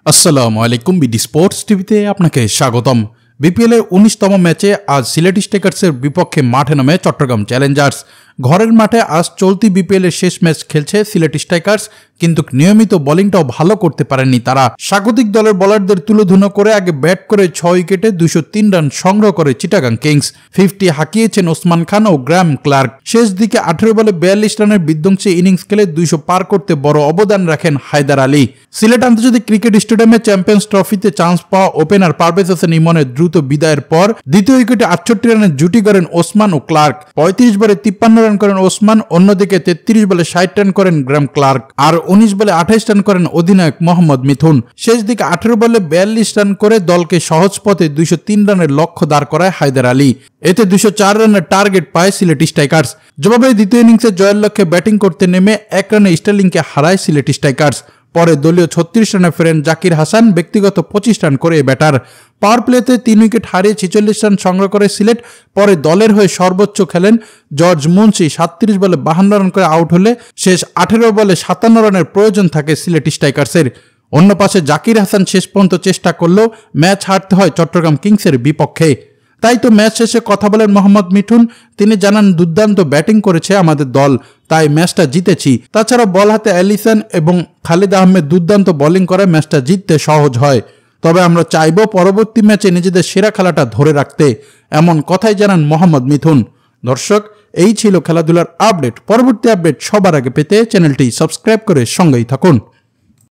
আসসালামু আলাইকুম BD sports টিভিতে আপনাকে স্বাগতম। বিপিএলের ১৯তম ম্যাচে আজ সিলেট স্ট্রাইকার্সের বিপক্ষে মাঠে নামে চট্টগ্রাম চ্যালেঞ্জার্স। ঘরের মাঠে আজ চলতি বিপিএলের শেষ ম্যাচ খেলছে সিলেট স্ট্রাইকার্স, কিন্তু নিয়মিত বোলিংটাও ভালো করতে পারেননি তারা। স্বাগতিক দলের বোলারদের তুলোধুনো করে আগে ব্যাট করে ৬ উইকেটে ২০৩ রান সংগ্রহ করে চিটাগাং কিংস। 50 হাঁকিয়েছেন ওসমান খান ও গ্রাম ক্লার্ক। শেষ দিকে ১৮ বলে ৪২ রানের বিধ্বংসী ইনিংস খেলে ২০০ পার করতে বড় অবদান রাখেন হায়দার আলী। সিলেট আন্তর্জাতিক ক্রিকেট স্টেডিয়ামে চ্যাম্পিয়ন্স ট্রফিতে চান্স পাওয়া ওপেনার পারভেজ হোসেন ইমনের দ্রুত বিদায়ের পর দ্বিতীয় উইকেটে ৬৮ রানের জুটি করেন ওসমান ও ক্লার্ক। ৩৫ বলে ৫৩ রান করেন ওসমান, অন্যদিকে ৩৩ বলে ৬০ রান করেন গ্রাম ক্লার্ক, আর ১৯ বলে ২৮ রান করেন অধিনায়ক মোহাম্মদ মিথুন। শেষ দিকে ১৮ বলে ৪২ রান করে দলকে সহজ পথে ২০৩ রানের লক্ষ্য দাঁড় করায় হায়দার আলী। এতে ২০৪ রানের টার্গেট পায় সিলেট স্ট্রাইকার্স। জবাবে দ্বিতীয় ইনিংসে জয়ের লক্ষ্যে ব্যাটিং করতে নেমে ১ রানে স্টার্লিংকে হারায় সিলেট স্ট্রাইকার্স। পরে দলীয় ৩৬ রানে ফেরেন জাকির হাসান, ব্যক্তিগত ২৫ রান করে ব্যাটার। পাওয়ার প্লেতে ৩ উইকেট হারিয়ে ৪৬ রান সংগ্রহ করে সিলেট। পরে দলের হয়ে সর্বোচ্চ খেলেন জর্জ মুন্সি, ৩৭ বলে ৫২ রান করে আউট হলে শেষ ১৮ বলে ৫৭ রানের প্রয়োজন থাকে সিলেট স্ট্রাইকার্সের। অন্য পাশে জাকির হাসান শেষ পর্যন্ত চেষ্টা করলেও ম্যাচ হারতে হয় চট্টগ্রাম কিংসের বিপক্ষে। তাই তো ম্যাচ শেষে কথা বলেন মোহাম্মদ মিঠুন। তিনি জানান, দুর্দান্ত ব্যাটিং করেছে আমাদের দল, তাই ম্যাচটা জিতেছি। তাছাড়া বল হাতে অ্যালিসন এবং খালিদ আহমেদ দুর্দান্ত বোলিং করে ম্যাচটা জিততে সহজ হয়। তবে আমরা চাইব পরবর্তী ম্যাচে নিজেদের সেরা খেলাটা ধরে রাখতে, এমন কথাই জানান মোহাম্মদ মিথুন। দর্শক, এই ছিল খেলাধুলার আপডেট। পরবর্তী আপডেট সবার আগে পেতে চ্যানেলটি সাবস্ক্রাইব করে সঙ্গেই থাকুন।